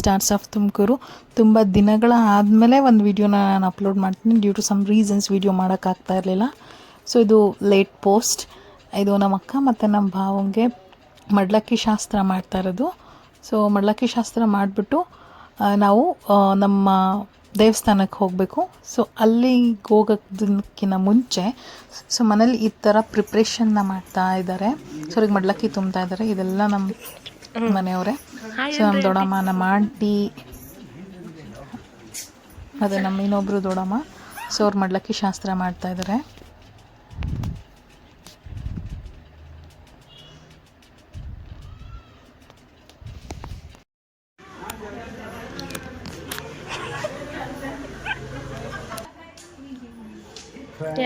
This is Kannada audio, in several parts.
Stars of Tumakuru. ತುಂಬ ದಿನಗಳ ಆದಮೇಲೆ ಒಂದು ವೀಡಿಯೋನ ನಾನು ಅಪ್ಲೋಡ್ ಮಾಡ್ತೀನಿ. Due to some reasons video ಮಾಡೋಕ್ಕಾಗ್ತಾ ಇರಲಿಲ್ಲ. ಸೊ ಇದು ಲೇಟ್ ಪೋಸ್ಟ್. ಇದು ನಮ್ಮ ಅಕ್ಕ ಮತ್ತು ನಮ್ಮ ಭಾವಂಗೆ ಮಡ್ಲಕ್ಕಿ ಶಾಸ್ತ್ರ ಮಾಡ್ತಾ ಇರೋದು. ಸೊ ಮಡ್ಲಕ್ಕಿ ಶಾಸ್ತ್ರ ಮಾಡಿಬಿಟ್ಟು ನಾವು ನಮ್ಮ ದೇವಸ್ಥಾನಕ್ಕೆ ಹೋಗಬೇಕು. ಸೊ ಅಲ್ಲಿಗೆ ಹೋಗೋದಕ್ಕಿಂತ ಮುಂಚೆ ಸೊ ಮನೇಲಿ ಈ ಥರ ಪ್ರಿಪ್ರೇಷನ್ನ ಮಾಡ್ತಾ ಇದ್ದಾರೆ. ಸೊ ಅವ್ರಿಗೆ ಮಡ್ಲಕ್ಕಿ ತುಂಬ್ತಾ ಇದ್ದಾರೆ. ಇದೆಲ್ಲ ನಮ್ಮ ಮನೆಯವರೇ. ಸೊ ನಮ್ಮ ದೊಡ್ಡಮ್ಮ, ನಮ್ಮ ಆಂಟಿ, ಮತ್ತು ನಮ್ಮ ಇನ್ನೊಬ್ಬರು ದೊಡ್ಡಮ್ಮ. ಸೊ ಅವ್ರು ಮಡ್ಲಕ್ಕಿ ಶಾಸ್ತ್ರ ಮಾಡ್ತಾ ಇದ್ದಾರೆ.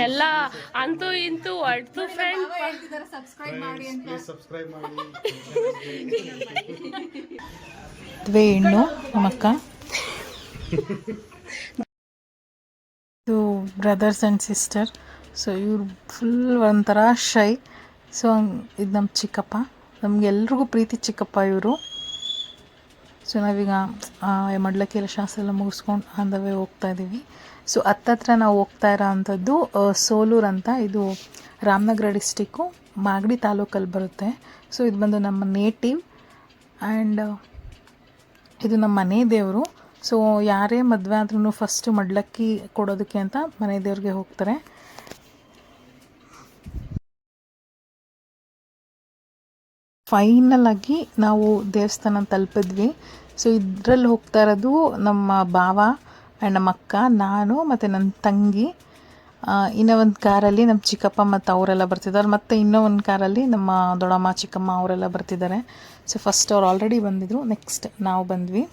ಎಲ್ಲ ಅಂತೂ ಇಂತೂ ಹೊಡ್ತು ಫ್ರೆಂಡ್. ಮದುವೆ ಹೆಣ್ಣು ನಮ್ಮಕ್ಕ. ಇದು ಬ್ರದರ್ಸ್ ಆ್ಯಂಡ್ ಸಿಸ್ಟರ್. ಸೊ ಇವ್ರು ಫುಲ್ ಒಂಥರ ಶೈ. ಸೊ ಇದು ನಮ್ಮ ಚಿಕ್ಕಪ್ಪ, ನಮಗೆಲ್ರಿಗೂ ಪ್ರೀತಿ ಚಿಕ್ಕಪ್ಪ ಇವರು. ಸೊ ನಾವೀಗ ಮಡ್ಲಕ್ಕಿ ಎಲ್ಲ ಶಾಸ್ತ್ರ ಎಲ್ಲ ಮುಗಿಸ್ಕೊಂಡು ಆನ್ ದ ವೇ ಹೋಗ್ತಾ ಇದ್ದೀವಿ. ಸೊ ಹತ್ತತ್ರ ನಾವು ಹೋಗ್ತಾ ಇರೋ ಅಂಥದ್ದು ಸೋಲೂರು ಅಂತ. ಇದು ರಾಮನಗರ ಡಿಸ್ಟಿಕ್ಕು, ಮಾಗಡಿ ತಾಲೂಕಲ್ಲಿ ಬರುತ್ತೆ. ಸೊ ಇದು ಬಂದು ನಮ್ಮ ನೇಟಿವ್ ಆ್ಯಂಡ್ ಇದು ನಮ್ಮ ಮನೆ ದೇವರು. ಸೊ ಯಾರೇ ಮದುವೆ ಆದ್ರೂ ಫಸ್ಟು ಮಡ್ಲಕ್ಕಿ ಕೊಡೋದಕ್ಕೆ ಅಂತ ಮನೆ ದೇವ್ರಿಗೆ ಹೋಗ್ತಾರೆ. ಫೈನಲ್ ಆಗಿ ನಾವು ದೇವಸ್ಥಾನ ತಲುಪಿದ್ವಿ. ಸೊ ಇದರಲ್ಲಿ ಹೋಗ್ತಾ ಇರೋದು ನಮ್ಮ ಭಾವ ಆ್ಯಂಡ್ ನಮ್ಮ ಅಕ್ಕ, ನಾನು ಮತ್ತು ನನ್ನ ತಂಗಿ. ಇನ್ನೂ ಒಂದು ಕಾರಲ್ಲಿ ನಮ್ಮ ಚಿಕ್ಕಪ್ಪ ಮತ್ತು ಅವರೆಲ್ಲ ಬರ್ತಿದ್ದಾರೆ. ಮತ್ತು ಇನ್ನೂ ಒಂದು ಕಾರಲ್ಲಿ ನಮ್ಮ ದೊಡ್ಡಮ್ಮ, ಚಿಕ್ಕಮ್ಮ ಅವರೆಲ್ಲ ಬರ್ತಿದ್ದಾರೆ. ಸೊ ಫಸ್ಟ್ ಅವ್ರು ಆಲ್ರೆಡಿ ಬಂದಿದ್ರು, ನೆಕ್ಸ್ಟ್ ನಾವು ಬಂದ್ವಿ.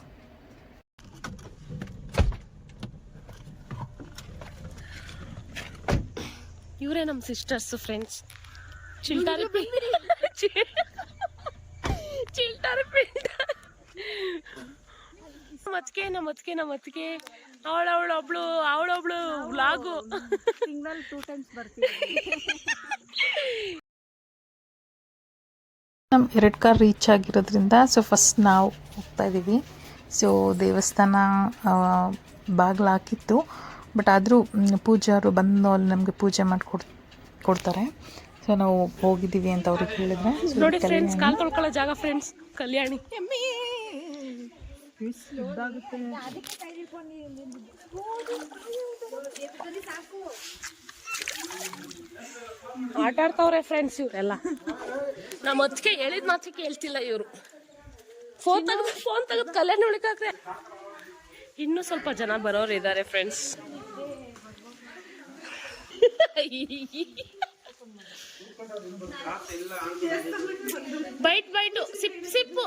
ಇವರೇ ನಮ್ಮ ಸಿಸ್ಟರ್ಸು ಫ್ರೆಂಡ್ಸ್. ಚಿಲ್ಟಾರಿ ಮತ್ಕೆ ಅವಳೊಬ್ಳು ವ್ಲಾಗು ತಿಂಗಳಲ್ಲಿ 2 times ಬರ್ತೀವಿ. ನಮ್ಮ 2 ಕಾರ್ ರೀಚ್ ಆಗಿರೋದ್ರಿಂದ ಸೊ ಫಸ್ಟ್ ನಾವು ಹೋಗ್ತಾ ಇದ್ದೀವಿ. ಸೊ ದೇವಸ್ಥಾನ ಬಾಗಿಲು ಹಾಕಿತ್ತು, ಬಟ್ ಆದರೂ ಪೂಜಾರು ಬಂದು ಅಲ್ಲಿ ನಮಗೆ ಪೂಜೆ ಕೊಡ್ತಾರೆ. ಸೊ ನಾವು ಹೋಗಿದ್ದೀವಿ ಅಂತ ಅವ್ರಿಗೆ ಹೇಳಿದ್ರೆ. ನೋಡಿ ಫ್ರೆಂಡ್ಸ್, ಕಾಲು ತೊಳ್ಕೊಳ್ಳೋ ಜಾಗ ಫ್ರೆಂಡ್ಸ್. ಕಲ್ಯಾಣಿ ಆಟ ಆಡ್ತಾವ್ರೆ ಫ್ರೆಂಡ್ಸ್ ಇವರೆಲ್ಲ. ನಮ್ಮ ಅತ್ತಿಗೆ ಹೇಳಿದ ಮಾತಿಗೆ ಕೇಳ್ತಿಲ್ಲ ಇವರು. ಫೋನ್ ತೆಗೆದು ಕಲ್ಯಾಣಿ ಉಳಿಕಾಕ್ರೆ. ಇನ್ನೂ ಸ್ವಲ್ಪ ಜನ ಬರೋರು ಇದ್ದಾರೆ ಫ್ರೆಂಡ್ಸ್. Bite sip.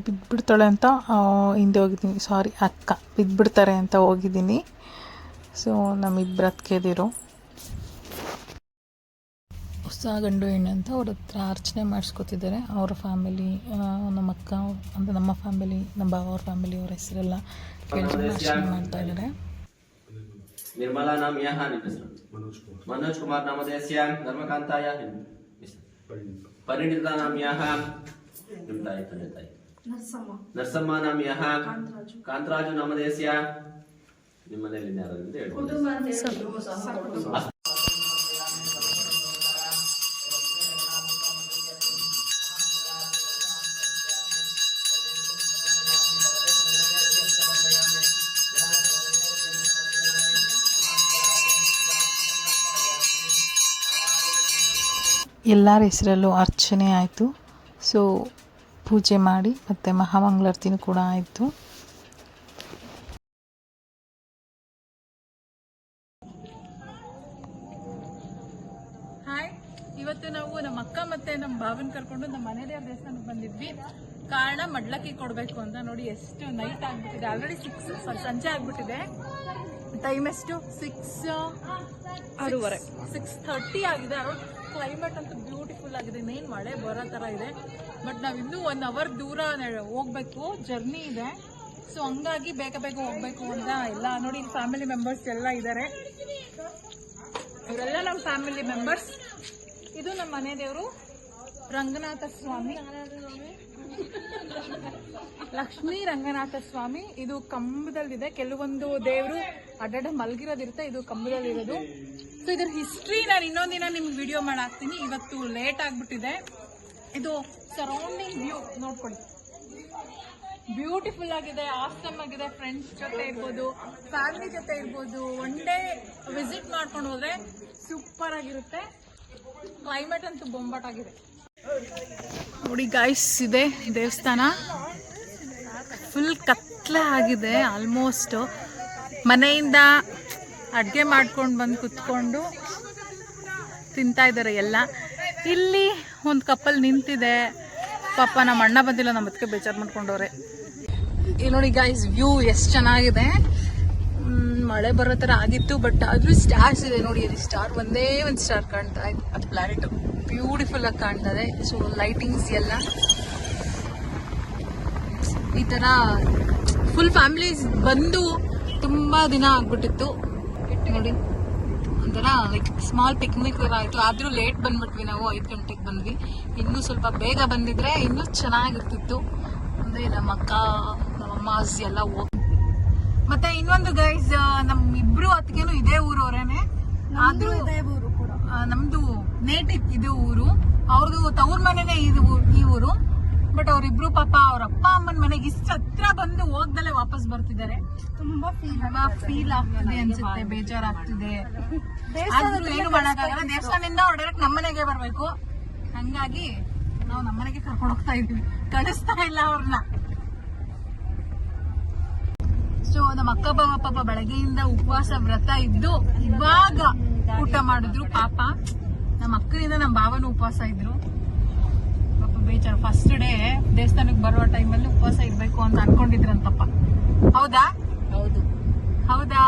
ಬಿದ್ದುಬಿಡ್ತಾಳೆ ಅಂತ ಹಿಂದೆ ಹೋಗಿದ್ದೀನಿ. ಸಾರಿ, ಅಕ್ಕ ಬಿದ್ದುಬಿಡ್ತಾರೆ ಅಂತ ಹೋಗಿದ್ದೀನಿ. ಸೊ ನಮ್ಮಿಬ್ಬರು ಅತ್ತಿಗೆದಿರು ಹೊಸ ಗಂಡು ಹೆಣ್ಣು ಅಂತ ಅವ್ರ ಹತ್ರ ಅರ್ಚನೆ ಮಾಡಿಸ್ಕೊತಿದ್ದಾರೆ. ಅವರ ಫ್ಯಾಮಿಲಿ, ನಮ್ಮ ಅಕ್ಕ ಅಂದರೆ ನಮ್ಮ ಫ್ಯಾಮಿಲಿ, ನಮ್ಮ ಭಾವ ಅವ್ರ ಫ್ಯಾಮಿಲಿ, ಅವ್ರ ಹೆಸರೆಲ್ಲ ಕೇಳ್ಕೊಂಡು ಅರ್ಚನೆ ಮಾಡ್ತಾ ಇದ್ದಾರೆ. ನಿರ್ಮಲಾ ನಾಮ ಯಹ ಮನೋಜ್ ಕುಮಾರ್ ನಾಮಧೇಯಸ್ಯ ಧರ್ಮಕಾಂತಾಯ ಪರಿಣಿತ ನಾಮ ಯಹ ನರಸಮ್ಮ ನಾಮ ಯಹ ಕಾಂತರಾಜು ನಾಮಧೇಯಸ್ಯ. ನಿಮ್ಮ ಮನೆಯಲ್ಲಿ ಯಾರು ಅಂತ ಹೇಳ್ಬೋದು. ಎಲ್ಲರ ಹೆಸರಲ್ಲೂ ಅರ್ಚನೆ ಆಯಿತು. ಸೊ ಪೂಜೆ ಮಾಡಿ ಮತ್ತು ಮಹಾಮಂಗಳಾರತಿನೂ ಕೂಡ ಆಯಿತು. ಹಾಯ್, ಇವತ್ತು ನಾವು ನಮ್ಮ ಅಕ್ಕ ಮತ್ತು ನಮ್ಮ ಭಾವನ ಕರ್ಕೊಂಡು ನಮ್ಮ ಮನೆದೇವ್ರ ದೇವಸ್ಥಾನಕ್ಕೆ ಬಂದಿದ್ವಿ. ಕಾರಣ ಮಡ್ಲಕ್ಕಿ ಕೊಡಬೇಕು ಅಂತ. ನೋಡಿ ಎಷ್ಟು ನೈಟ್ ಆಗಿಬಿಟ್ಟಿದೆ, ಆಲ್ರೆಡಿ 6 ಸಂಜೆ ಆಗಿಬಿಟ್ಟಿದೆ. ಟೈಮ್ ಎಷ್ಟು 6:30 ಆಗಿದೆ. ಕ್ಲೈಮೇಟ್ ಅಂತೂ ಬ್ಯೂಟಿಫುಲ್ ಆಗಿದೆ. ಇನ್ನೇನು ಮಳೆ ಬರೋ ಥರ ಇದೆ. ಬಟ್ ನಾವು ಇನ್ನೂ 1 hour ದೂರ ಹೋಗ್ಬೇಕು, ಜರ್ನಿ ಇದೆ. ಸೊ ಹಂಗಾಗಿ ಬೇಗ ಬೇಗ ಹೋಗ್ಬೇಕು ಅಂತ ಎಲ್ಲ ನೋಡಿ ಫ್ಯಾಮಿಲಿ ಮೆಂಬರ್ಸ್ ಎಲ್ಲ ಇದ್ದಾರೆ. ಇವರೆಲ್ಲ ನಮ್ಮ ಫ್ಯಾಮಿಲಿ ಮೆಂಬರ್ಸ್. ಇದು ನಮ್ಮ ಮನೆ ದೇವರು ರಂಗನಾಥ ಸ್ವಾಮಿ, ಲಕ್ಷ್ಮೀ ರಂಗನಾಥ ಸ್ವಾಮಿ. ಇದು ಕಂಬದಲ್ಲಿದೆ. ಕೆಲವೊಂದು ದೇವರು ಅಡ್ಡಾಡ ಮಲಗಿರೋದಿರುತ್ತೆ, ಇದು ಕಂಬದಲ್ಲಿರೋದು. ಸೊ ಇದ್ರ ಹಿಸ್ಟ್ರಿ ನಾನು ಇನ್ನೊಂದಿನ ನಿಮ್ಗೆ ವಿಡಿಯೋ ಮಾಡಾಕ್ತೀನಿ. ಇವತ್ತು ಲೇಟ್ ಆಗ್ಬಿಟ್ಟಿದೆ. ಇದು ಸರೌಂಡಿಂಗ್ ವ್ಯೂ ನೋಡ್ಕೊಳ್ಳಿ, ಬ್ಯೂಟಿಫುಲ್ ಆಗಿದೆ, ಆಸಮ್ ಆಗಿದೆ. ಫ್ರೆಂಡ್ಸ್ ಜೊತೆ ಇರ್ಬೋದು, ಫ್ಯಾಮಿಲಿ ಜೊತೆ ಇರ್ಬೋದು, ಒನ್ ಡೇ ವಿಸಿಟ್ ಮಾಡ್ಕೊಂಡು ಹೋದ್ರೆ ಸೂಪರ್ ಆಗಿರುತ್ತೆ. ಕ್ಲೈಮೇಟ್ ಅಂತೂ ಬೊಂಬಾಟಾಗಿದೆ ನೋಡಿ ಗಾಯ್ಸ್. ಇದೆ ದೇವಸ್ಥಾನ, ಫುಲ್ ಕತ್ಲೆ ಆಗಿದೆ. ಆಲ್ಮೋಸ್ಟ್ ಮನೆಯಿಂದ ಅಡುಗೆ ಮಾಡ್ಕೊಂಡು ಬಂದು ಕುತ್ಕೊಂಡು ತಿಂತಾ ಇದ್ದಾರೆ ಎಲ್ಲ. ಇಲ್ಲಿ ಒಂದು ಕಪ್ಪಲ್ ನಿಂತಿದೆ. ಪಾಪ ನಮ್ಮ ಅಣ್ಣ ಬಂದಿಲ್ಲ, ನಮ್ಮ ಅದಕ್ಕೆ ಬೇಜಾರು ಮಾಡ್ಕೊಂಡವ್ರೆ. ಇಲ್ಲಿ ನೋಡಿ ಗಾಯ್ಸ್, ವ್ಯೂ ಎಷ್ಟು ಚೆನ್ನಾಗಿದೆ. ಮಳೆ ಬರೋ ಥರ ಆಗಿತ್ತು, ಬಟ್ ಆದ್ರೂ ಸ್ಟಾರ್ಸ್ ಇದೆ ನೋಡಿ. ಅಲ್ಲಿ ಸ್ಟಾರ್, ಒಂದೇ ಒಂದು ಸ್ಟಾರ್ ಕಾಣ್ತಾ ಇದೆ. ಅದು ಪ್ಲಾನೆಟ್ ಬ್ಯೂಟಿಫುಲ್ ಆಗಿ ಕಾಣ್ತದೆ. ಸೊ ಲೈಟಿಂಗ್ಸ್ ಎಲ್ಲ ಈ ಥರ ಫುಲ್ ಫ್ಯಾಮಿಲೀಸ್ ಬಂದು ತುಂಬ ದಿನ ಆಗ್ಬಿಟ್ಟಿತ್ತು ನೋಡಿ. ಒಂಥರ ಲೈಕ್ ಸ್ಮಾಲ್ ಪಿಕ್ನಿಕ್ ಥರ ಆಯಿತು. ಆದರೂ ಲೇಟ್ ಬಂದ್ಬಿಟ್ವಿ ನಾವು, 5 ಗಂಟೆಗೆ ಬಂದ್ವಿ. ಇನ್ನೂ ಸ್ವಲ್ಪ ಬೇಗ ಬಂದಿದ್ರೆ ಇನ್ನೂ ಚೆನ್ನಾಗಿರ್ತಿತ್ತು. ಅಂದರೆ ನಮ್ಮ ಅಕ್ಕ, ನಮ್ಮಮ್ಮ ಎಲ್ಲ ಹೋಗಿ. ಮತ್ತೆ ಇನ್ನೊಂದು ಗೈಸ್, ನಮ್ಮಿಬ್ರು ಅತ್ತಿಗೆನೂ ಇದೇ ಊರವರೇನೆ. ಆದ್ರೂ ನಮ್ದು ನೇಟಿವ್ ಇದು ಊರು, ಅವ್ರದ್ದು ತವ್ರ ಮನೆನೇ ಈ ಊರು. ಬಟ್ ಅವ್ರಿಬ್ರು ಪಾಪ ಅವ್ರ ಅಪ್ಪ ಅಮ್ಮನ ಮನೆಗೆ ಇಷ್ಟು ಹತ್ರ ಬಂದು ಹೋಗ್ದಲ್ಲೇ ವಾಪಸ್ ಬರ್ತಿದ್ದಾರೆ. ತುಂಬಾ ಫೀಲ್ ಆಗ್ತಿದೆ ಅನ್ಸುತ್ತೆ, ಬೇಜಾರಾಗ್ತಿದೆ. ಏನು ಮಾಡಕ್ಕಾಗಲ್ಲ, ದೇವಸ್ಥಾನದಿಂದ ಅವ್ರು ಡೈರೆಕ್ಟ್ ನಮ್ಮನೆಗೆ ಬರ್ಬೇಕು. ಹಂಗಾಗಿ ನಾವು ನಮ್ಮನೆಗೆ ಕರ್ಕೊಂಡು ಹೋಗ್ತಾ ಇದೀವಿ, ಕಳಿಸ್ತಾ ಇಲ್ಲ ಅವ್ರನ್ನ. ಸೊ ನಮ್ಮ ಅಕ್ಕ ಬಾವ ಪಾಪ ಬೆಳಗ್ಗೆಯಿಂದ ಉಪವಾಸ ವ್ರತ ಇದ್ದು ಇವಾಗ ಊಟ ಮಾಡಿದ್ರು. ಪಾಪ ನಮ್ಮ ಅಕ್ಕನಿಂದ ನಮ್ಮ ಭಾವನ ಉಪವಾಸ ಇದ್ರು. ಪಾಪ ಬೇಜಾರು. ಫಸ್ಟ್ ಡೇ ದೇವಸ್ಥಾನಕ್ಕೆ ಬರುವ ಟೈಮಲ್ಲಿ ಉಪವಾಸ ಇರ್ಬೇಕು ಅಂತ ಅನ್ಕೊಂಡಿದ್ರಂತಪ್ಪ. ಹೌದಾ? ಹೌದಾ?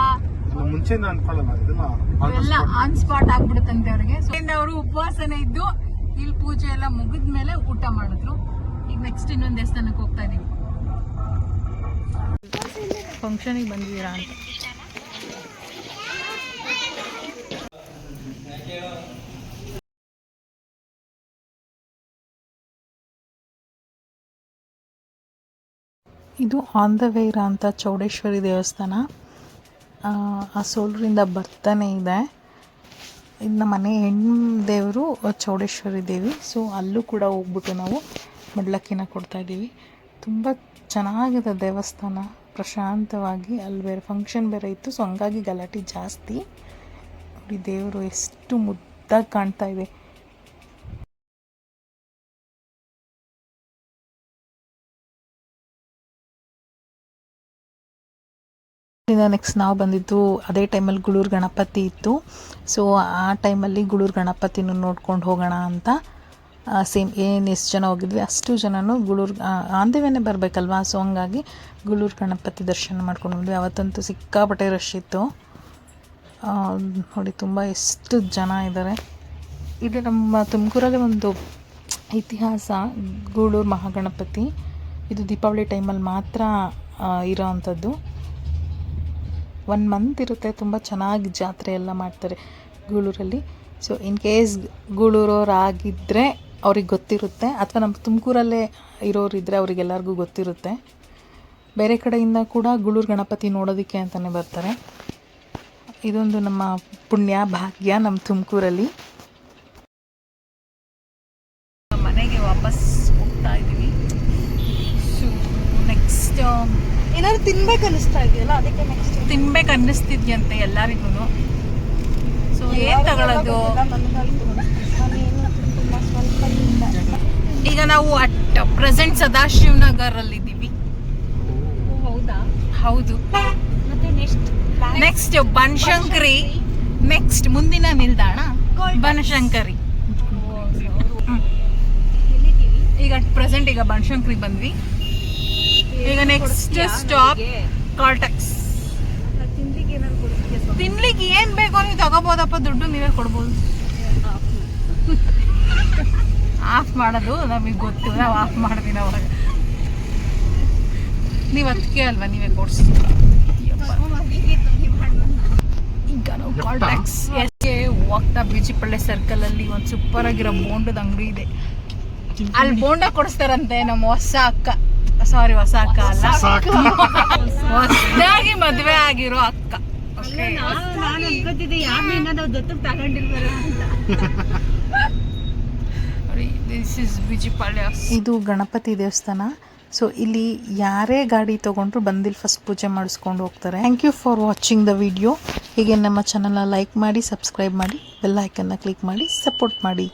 ಎಲ್ಲ ಆನ್ ಸ್ಪಾಟ್ ಆಗ್ಬಿಡುತ್ತಂತೆ ಅವ್ರಿಗೆ. ಸೊ ಅವರು ಉಪವಾಸನೇ ಇದ್ದು ಇಲ್ಲಿ ಪೂಜೆ ಎಲ್ಲ ಮುಗಿದ್ಮೇಲೆ ಊಟ ಮಾಡಿದ್ರು. ಈಗ ನೆಕ್ಸ್ಟ್ ಇನ್ನೊಂದು ದೇವಸ್ಥಾನಕ್ಕೆ ಹೋಗ್ತಾ ಇದೀವಿ. ಫಂಕ್ಷನಿಗೆ ಬಂದಿದ್ದೀರಾ ಅಂತ. ಇದು ಆನ್ ದ ವೇ ಇರೋ ಅಂಥ ಚೌಡೇಶ್ವರಿ ದೇವಸ್ಥಾನ. ಆ ಸೋಲೂರಿಂದ ಬರ್ತಾನೆ ಇದೆ. ಇದು ನಮ್ಮ ಮನೆ ಹೆಣ್ಣು ದೇವರು ಚೌಡೇಶ್ವರಿ ದೇವಿ. ಸೊ ಅಲ್ಲೂ ಕೂಡ ಹೋಗ್ಬಿಟ್ಟು ನಾವು ಮಡ್ಲಕ್ಕಿನ ಕೊಡ್ತಾ ಇದ್ದೀವಿ. ತುಂಬ ಚೆನ್ನಾಗಿದೆ ದೇವಸ್ಥಾನ, ಪ್ರಶಾಂತವಾಗಿ. ಅಲ್ಲಿ ಬೇರೆ ಫಂಕ್ಷನ್ ಬೇರೆ ಇತ್ತು, ಸೊ ಹಂಗಾಗಿ ಗಲಾಟೆ ಜಾಸ್ತಿ. ನೋಡಿ ದೇವರು ಎಷ್ಟು ಮುದ್ದಾಗಿ ಕಾಣ್ತಾ ಇದೆ. ನೆಕ್ಸ್ಟ್ ನಾವು ಬಂದಿದ್ದು ಅದೇ ಟೈಮಲ್ಲಿ ಗುಳೂರು ಗಣಪತಿ ಇತ್ತು. ಸೊ ಆ ಟೈಮಲ್ಲಿ ಗುಳೂರು ಗಣಪತಿನೂ ನೋಡ್ಕೊಂಡು ಹೋಗೋಣ ಅಂತ ಸೇಮ್ ಎಷ್ಟು ಜನ ಹೋಗಿದ್ವಿ ಅಷ್ಟು ಜನನು ಗುಳೂರು ಆಂದೇವೇನೆ ಬರಬೇಕಲ್ವಾ. ಸೊ ಹಂಗಾಗಿ ಗುಳೂರು ಗಣಪತಿ ದರ್ಶನ ಮಾಡ್ಕೊಂಡು ಬಂದ್ವಿ. ಅವತ್ತಂತೂ ಸಿಕ್ಕಾಪಟ್ಟೆ ರಶ್ ಇತ್ತು ನೋಡಿ. ತುಂಬ ಎಷ್ಟು ಜನ ಇದ್ದಾರೆ. ಇದು ನಮ್ಮ ತುಮಕೂರಲ್ಲಿ ಒಂದು ಇತಿಹಾಸ, ಗೂಳೂರು ಮಹಾಗಣಪತಿ. ಇದು ದೀಪಾವಳಿ ಟೈಮಲ್ಲಿ ಮಾತ್ರ ಇರೋ ಅಂಥದ್ದು. 1 ಮಂತ್ ಇರುತ್ತೆ. ತುಂಬ ಚೆನ್ನಾಗಿ ಜಾತ್ರೆ ಎಲ್ಲ ಮಾಡ್ತಾರೆ ಗೂಳೂರಲ್ಲಿ. ಸೊ ಇನ್ ಕೇಸ್ ಗೂಳೂರವ್ರು ಆಗಿದ್ದರೆ ಅವ್ರಿಗೆ ಗೊತ್ತಿರುತ್ತೆ, ಅಥವಾ ನಮ್ಮ ತುಮಕೂರಲ್ಲೇ ಇರೋರಿದ್ದರೆ ಅವರಿಗೆಲ್ಲರಿಗೂ ಗೊತ್ತಿರುತ್ತೆ. ಬೇರೆ ಕಡೆಯಿಂದ ಕೂಡ ಗೂಳೂರು ಗಣಪತಿ ನೋಡೋದಕ್ಕೆ ಅಂತಲೇ ಬರ್ತಾರೆ. ಇದೊಂದು ನಮ್ಮ ಪುಣ್ಯ ಭಾಗ್ಯ ನಮ್ಮ ತುಮಕೂರಲ್ಲಿ. ಮನೆಗೆ ವಾಪಸ್ ಹೋಗ್ತಾ ಇದ್ದೀವಿ. ಸೊ ನೆಕ್ಸ್ಟ್ ಏನಾದ್ರು ತಿನ್ಬೇಕು ಅನ್ನಿಸ್ತಾ ಇದೆಯಲ್ಲ, ಅದಕ್ಕೆ ನೆಕ್ಸ್ಟ್ ತಿನ್ಬೇಕು ಅನ್ನಿಸ್ತಿದ್ಯಂತೆ ಎಲ್ಲರಿಗೂ. ಸೊ ಏನು ತಗೊಳ್ಳೋದು? ಈಗ ನಾವು ಅಟ್ ಪ್ರೆಸೆಂಟ್ ಸದಾಶಿವನಗರಲ್ಲಿದ್ದೀವಿ. ಹೌದಾ? ಹೌದು. ಮತ್ತೆ ನೆಕ್ಸ್ಟ್ ಬನಶಂಕರಿ, ನೆಕ್ಸ್ಟ್ ಮುಂದಿನ ನಿಲ್ದಾಣ ಬನಶಂಕರಿ. ಈಗ ಪ್ರೆಸೆಂಟ್ ಈಗ ಬನಶಂಕರಿ ಬಂದ್ವಿ. ಈಗ ನೆಕ್ಸ್ಟ್ ಸ್ಟಾಪ್ ಕಾಲ್ಟೆಕ್ಸ್. ತಿನ್ಲಿಕ್ಕೆ ಏನಾದ್ರು ಕೊಡ್ತೀಯ? ತಿನ್ಲಿಕ್ಕೆ ಏನ್ ಬೇಕೋ ನೀವು ತಗೋಬೋದಪ್ಪ, ದುಡ್ಡು ನೀವೇ ಕೊಡ್ಬೋದು. ಆಫ್ ಮಾಡೋದು ನಮಗೆ ಗೊತ್ತು, ನಾವು ಆಫ್ ಮಾಡಿದ್ವಿ ಅವಾಗ. ನೀವು ಅದಕ್ಕೆ ಅಲ್ವಾ ನೀವೇ ಕೊಡ್ಸಿ. ಈಗ ನಾವು ಕಾಲ್ಟ್ಯಾಕ್ಸ್ ಹೋಗ್ತಾ ಬಿಜಿಪಳ್ಳಿ ಸರ್ಕಲಲ್ಲಿ ಒಂದು ಸೂಪರ್ ಆಗಿರೋ ಬೋಂಡದ ಅಂಗಡಿ ಇದೆ. ಅಲ್ಲಿ ಬೋಂಡ ಕೊಡಿಸ್ತಾರಂತೆ ನಮ್ಮ ಹೊಸ ಅಕ್ಕ ಅಲ್ಲ, ಹೊಸದಾಗಿ ಮದುವೆ ಆಗಿರೋ ಅಕ್ಕ. ಇದು ಗಣಪತಿ ದೇವಸ್ಥಾನ. ಸೊ ಇಲ್ಲಿ ಯಾರೇ ಗಾಡಿ ತೊಗೊಂಡ್ರು ಬಂದಿಲ್ಲಿ ಫಸ್ಟ್ ಪೂಜೆ ಮಾಡಿಸ್ಕೊಂಡು ಹೋಗ್ತಾರೆ. Thank you for watching the video. ಹೀಗೆ ನಮ್ಮ ಚಾನಲ್ನ ಲೈಕ್ ಮಾಡಿ, ಸಬ್ಸ್ಕ್ರೈಬ್ ಮಾಡಿ, ಬೆಲ್ ಐಕನ್ನ ಕ್ಲಿಕ್ ಮಾಡಿ, ಸಪೋರ್ಟ್ ಮಾಡಿ.